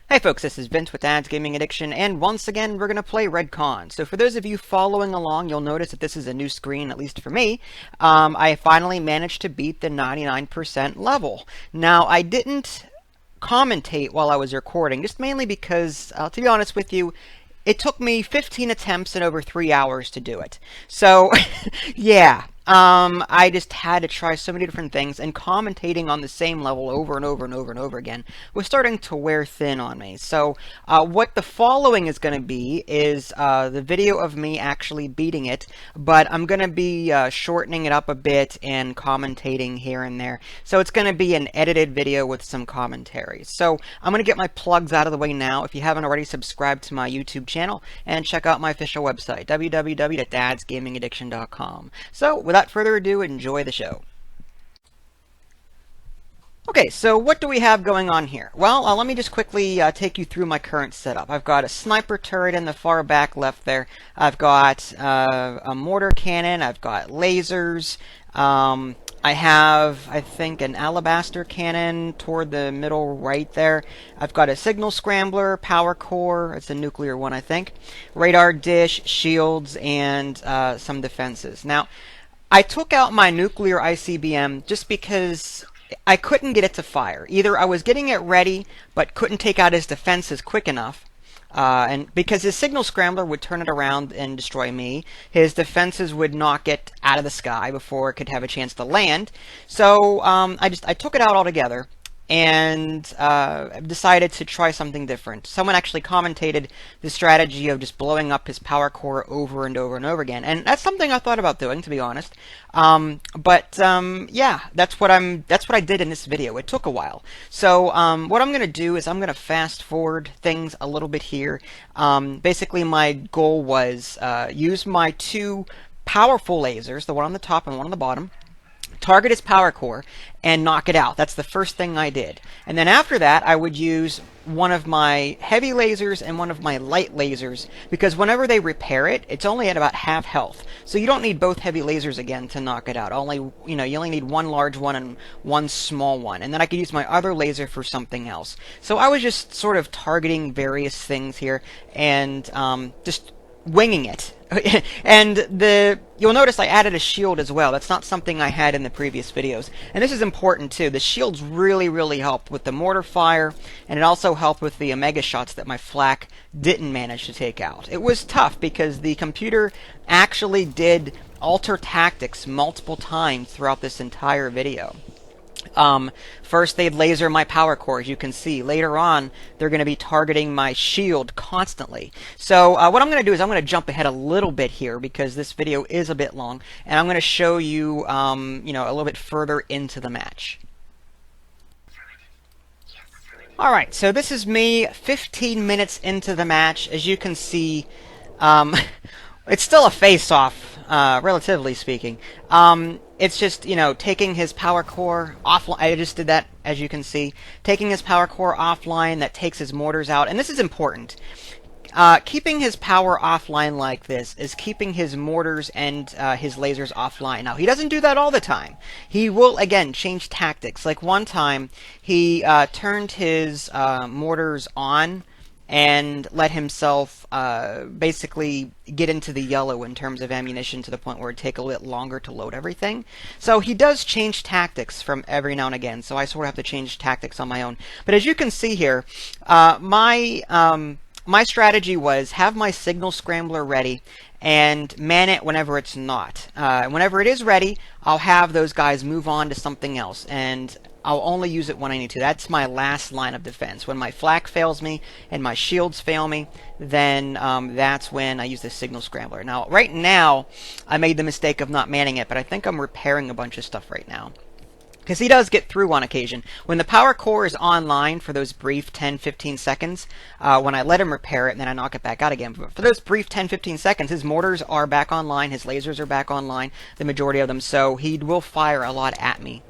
Hey folks, this is Vince with Dad's Gaming Addiction, and once again we're going to play REDCON. So for those of you following along, you'll notice that this is a new screen, at least for me. I finally managed to beat the 99% level. Now, I didn't commentate while I was recording, just mainly because, to be honest with you, it took me 15 attempts and over 3 hours to do it. So, yeah. I just had to try so many different things, and commentating on the same level over and over and over and over again was starting to wear thin on me. So, what the following is going to be is the video of me actually beating it, but I'm going to be shortening it up a bit and commentating here and there. So it's going to be an edited video with some commentary. So I'm going to get my plugs out of the way now. If you haven't already, subscribed to my YouTube channel and check out my official website, www.dadsgamingaddiction.com. So without further ado, enjoy the show. Okay, so what do we have going on here? Well, let me just quickly take you through my current setup. I've got a sniper turret in the far back left there. I've got a mortar cannon. I've got lasers. I have, I think, an alabaster cannon toward the middle right there. I've got a signal scrambler, power core, it's a nuclear one, I think, radar dish, shields, and some defenses. Now, I took out my nuclear ICBM just because I couldn't get it to fire. Either I was getting it ready, but couldn't take out his defenses quick enough, and because his signal scrambler would turn it around and destroy me, his defenses would knock it out of the sky before it could have a chance to land. So I took it out altogether and decided to try something different. Someone actually commentated the strategy of just blowing up his power core over and over and over again, and that's something I thought about doing, to be honest. Yeah, that's what I did in this video. It took a while. So what I'm going to do is I'm going to fast forward things a little bit here. Basically, my goal was use my two powerful lasers, the one on the top and one on the bottom, target his power core, and knock it out. That's the first thing I did. And then after that, I would use one of my heavy lasers and one of my light lasers, because whenever they repair it, it's only at about half health. So you don't need both heavy lasers again to knock it out. You only need one large one and one small one. And then I could use my other laser for something else. So I was just sort of targeting various things here and just winging it. And you'll notice I added a shield as well. That's not something I had in the previous videos. And this is important too. The shields really helped with the mortar fire, and it also helped with the Omega shots that my flak didn't manage to take out. It was tough because the computer actually did alter tactics multiple times throughout this entire video. First, they'd laser my power core, as you can see. Later on, they're going to be targeting my shield constantly. So what I'm going to do is I'm going to jump ahead a little bit here because this video is a bit long, and I'm going to show you, a little bit further into the match. Alright, so this is me 15 minutes into the match. As you can see, it's still a face-off, relatively speaking. It's just, taking his power core offline. I just did that, as you can see. Taking his power core offline, that takes his mortars out. And this is important. Keeping his power offline like this is keeping his mortars and his lasers offline. Now, he doesn't do that all the time. He will, again, change tactics. Like one time, he turned his mortars on and let himself basically get into the yellow in terms of ammunition to the point where it'd take a little bit longer to load everything. So he does change tactics from every now and again, so I sort of have to change tactics on my own. But as you can see here, my strategy was have my signal scrambler ready and man it whenever it's not. Whenever it is ready, I'll have those guys move on to something else, and I'll only use it when I need to. That's my last line of defense. When my flak fails me and my shields fail me, then that's when I use the signal scrambler. Now, right now, I made the mistake of not manning it, but I think I'm repairing a bunch of stuff right now. Because he does get through on occasion. When the power core is online for those brief 10-15 seconds, when I let him repair it and then I knock it back out again, but for those brief 10-15 seconds, his mortars are back online, his lasers are back online, the majority of them, so he will fire a lot at me.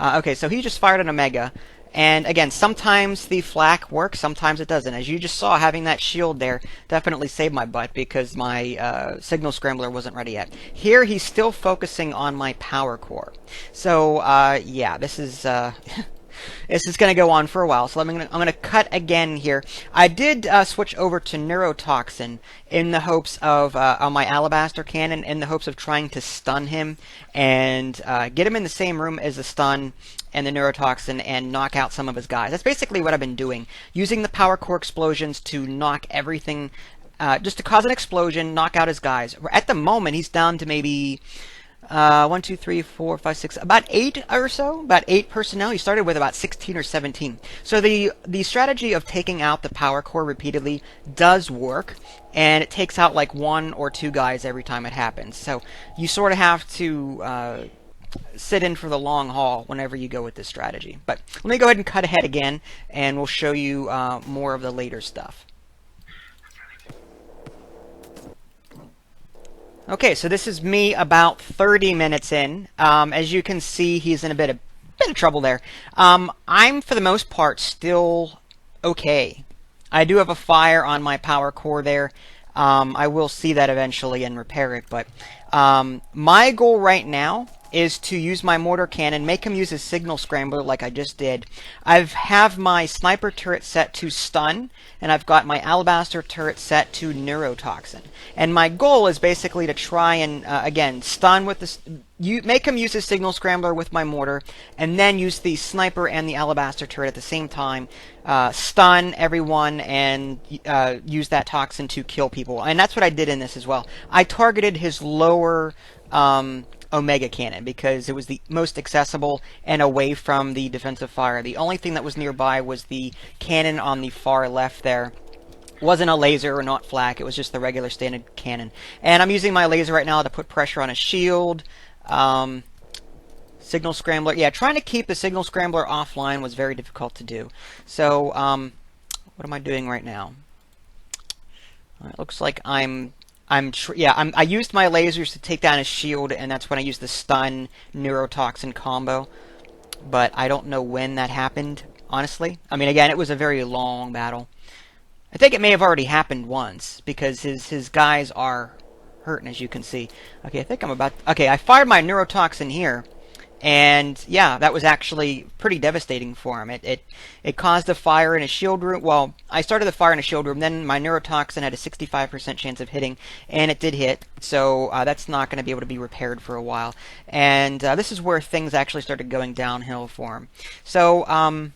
Okay, so he just fired an Omega. And again, sometimes the flak works, sometimes it doesn't. As you just saw, having that shield there definitely saved my butt because my signal scrambler wasn't ready yet. Here, he's still focusing on my power core. So, yeah, this is This is going to go on for a while, so I'm going to cut again here. I did switch over to neurotoxin in the hopes of on my alabaster cannon, in the hopes of trying to stun him and get him in the same room as the stun and the neurotoxin and knock out some of his guys. That's basically what I've been doing, using the power core explosions to knock everything, just to cause an explosion, knock out his guys. At the moment, he's down to maybe 1, 2, 3, 4, 5, 6, about 8 or so, about 8 personnel. He started with about 16 or 17. So the strategy of taking out the power core repeatedly does work, and it takes out like 1 or 2 guys every time it happens. So you sort of have to sit in for the long haul whenever you go with this strategy. But let me go ahead and cut ahead again, and we'll show you more of the later stuff. Okay, so this is me about 30 minutes in. As you can see, he's in a bit of trouble there. I'm, for the most part, still okay. I do have a fire on my power core there. I will see that eventually and repair it, but my goal right now is to use my mortar cannon, make him use his signal scrambler like I just did. I have my sniper turret set to stun, and I've got my alabaster turret set to neurotoxin. And my goal is basically to try and, again, stun with make him use his signal scrambler with my mortar, and then use the sniper and the alabaster turret at the same time, stun everyone, and use that toxin to kill people. And that's what I did in this as well. I targeted his lower Omega cannon because it was the most accessible and away from the defensive fire. The only thing that was nearby was the cannon on the far left there. Wasn't a laser or not flak, it was just the regular standard cannon. And I'm using my laser right now to put pressure on a shield. Signal scrambler, yeah, trying to keep the signal scrambler offline was very difficult to do. So what am I doing right now? It looks like I used my lasers to take down his shield, and that's when I used the stun neurotoxin combo. But I don't know when that happened, honestly. I mean, again, it was a very long battle. I think it may have already happened once, because his guys are hurting, as you can see. Okay, I think I'm about... Okay, I fired my neurotoxin here, and yeah, that was actually pretty devastating for him. It caused a fire in a shield room. Well, I started the fire in a shield room, then my neurotoxin had a 65% chance of hitting, and it did hit, so that's not going to be able to be repaired for a while. And this is where things actually started going downhill for him. So,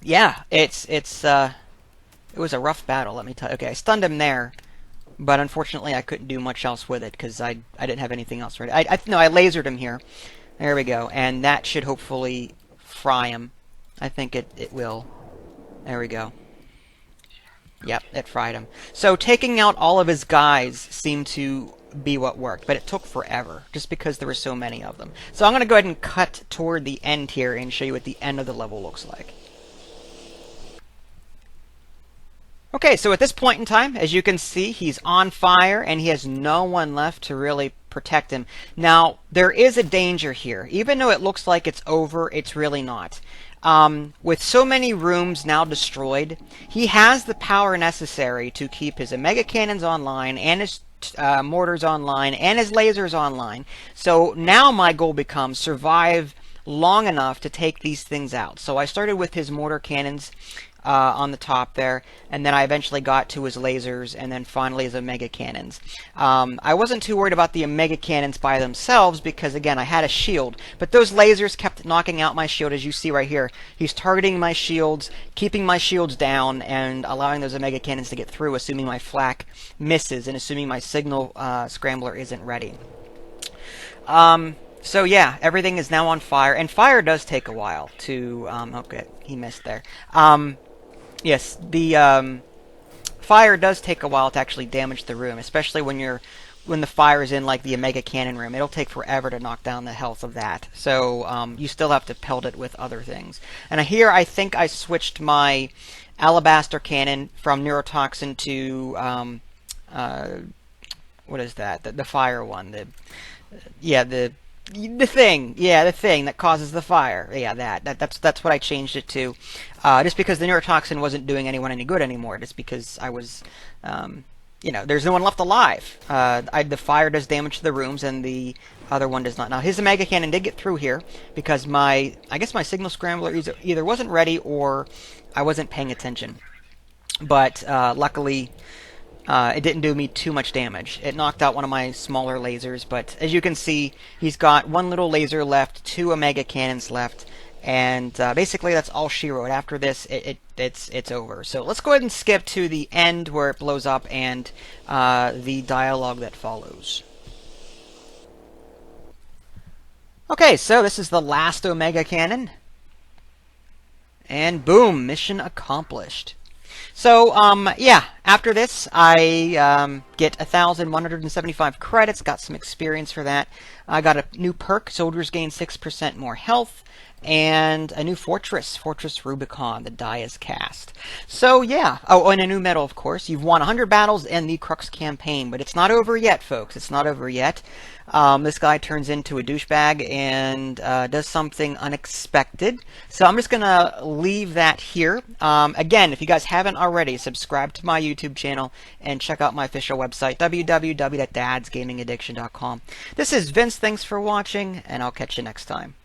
yeah, it was a rough battle, let me tell you. Okay, I stunned him there, but unfortunately I couldn't do much else with it because I didn't have anything else ready. No, I lasered him here. There we go, and that should hopefully fry him. I think it will. There we go. Yep, it fried him. So taking out all of his guys seemed to be what worked, but it took forever, just because there were so many of them. So I'm going to go ahead and cut toward the end here and show you what the end of the level looks like. Okay, so at this point in time, as you can see, he's on fire, and he has no one left to really protect him. Now, there is a danger here. Even though it looks like it's over, it's really not. With so many rooms now destroyed, he has the power necessary to keep his Omega cannons online, and his mortars online, and his lasers online. So now my goal becomes survive long enough to take these things out. So I started with his mortar cannons on the top there, and then I eventually got to his lasers, and then finally his Omega cannons. I wasn't too worried about the Omega cannons by themselves because, again, I had a shield, but those lasers kept knocking out my shield, as you see right here. He's targeting my shields, keeping my shields down, and allowing those Omega cannons to get through, assuming my flak misses, and assuming my signal scrambler isn't ready. So yeah, everything is now on fire, and fire does take a while to, okay, he missed there. Yes, the fire does take a while to actually damage the room, especially when the fire is in like the Omega cannon room. It'll take forever to knock down the health of that. So you still have to pelt it with other things. And here I think I switched my alabaster cannon from neurotoxin to what is that? The fire one. The thing that causes the fire. Yeah, that's what I changed it to. Just because the neurotoxin wasn't doing anyone any good anymore. Just because I was, there's no one left alive. The fire does damage to the rooms, and the other one does not. Now, his Omega Cannon did get through here because I guess my signal scrambler either wasn't ready or I wasn't paying attention. But luckily, it didn't do me too much damage. It knocked out one of my smaller lasers, but as you can see, he's got one little laser left, 2 Omega Cannons left, and basically that's all she wrote. After this, it's over. So let's go ahead and skip to the end where it blows up and the dialogue that follows. Okay, so this is the last Omega Cannon. And boom, mission accomplished. So, yeah, after this, I get 1,175 credits, got some experience for that. I got a new perk, soldiers gain 6% more health, and a new fortress, Fortress Rubicon, the die is cast. So, yeah, oh, and a new medal, of course. You've won 100 battles in the Crux campaign, but it's not over yet, folks. It's not over yet. This guy turns into a douchebag and does something unexpected. So I'm just going to leave that here. Again, if you guys haven't already, subscribe to my YouTube channel and check out my official website, www.dadsgamingaddiction.com. This is Vince. Thanks for watching, and I'll catch you next time.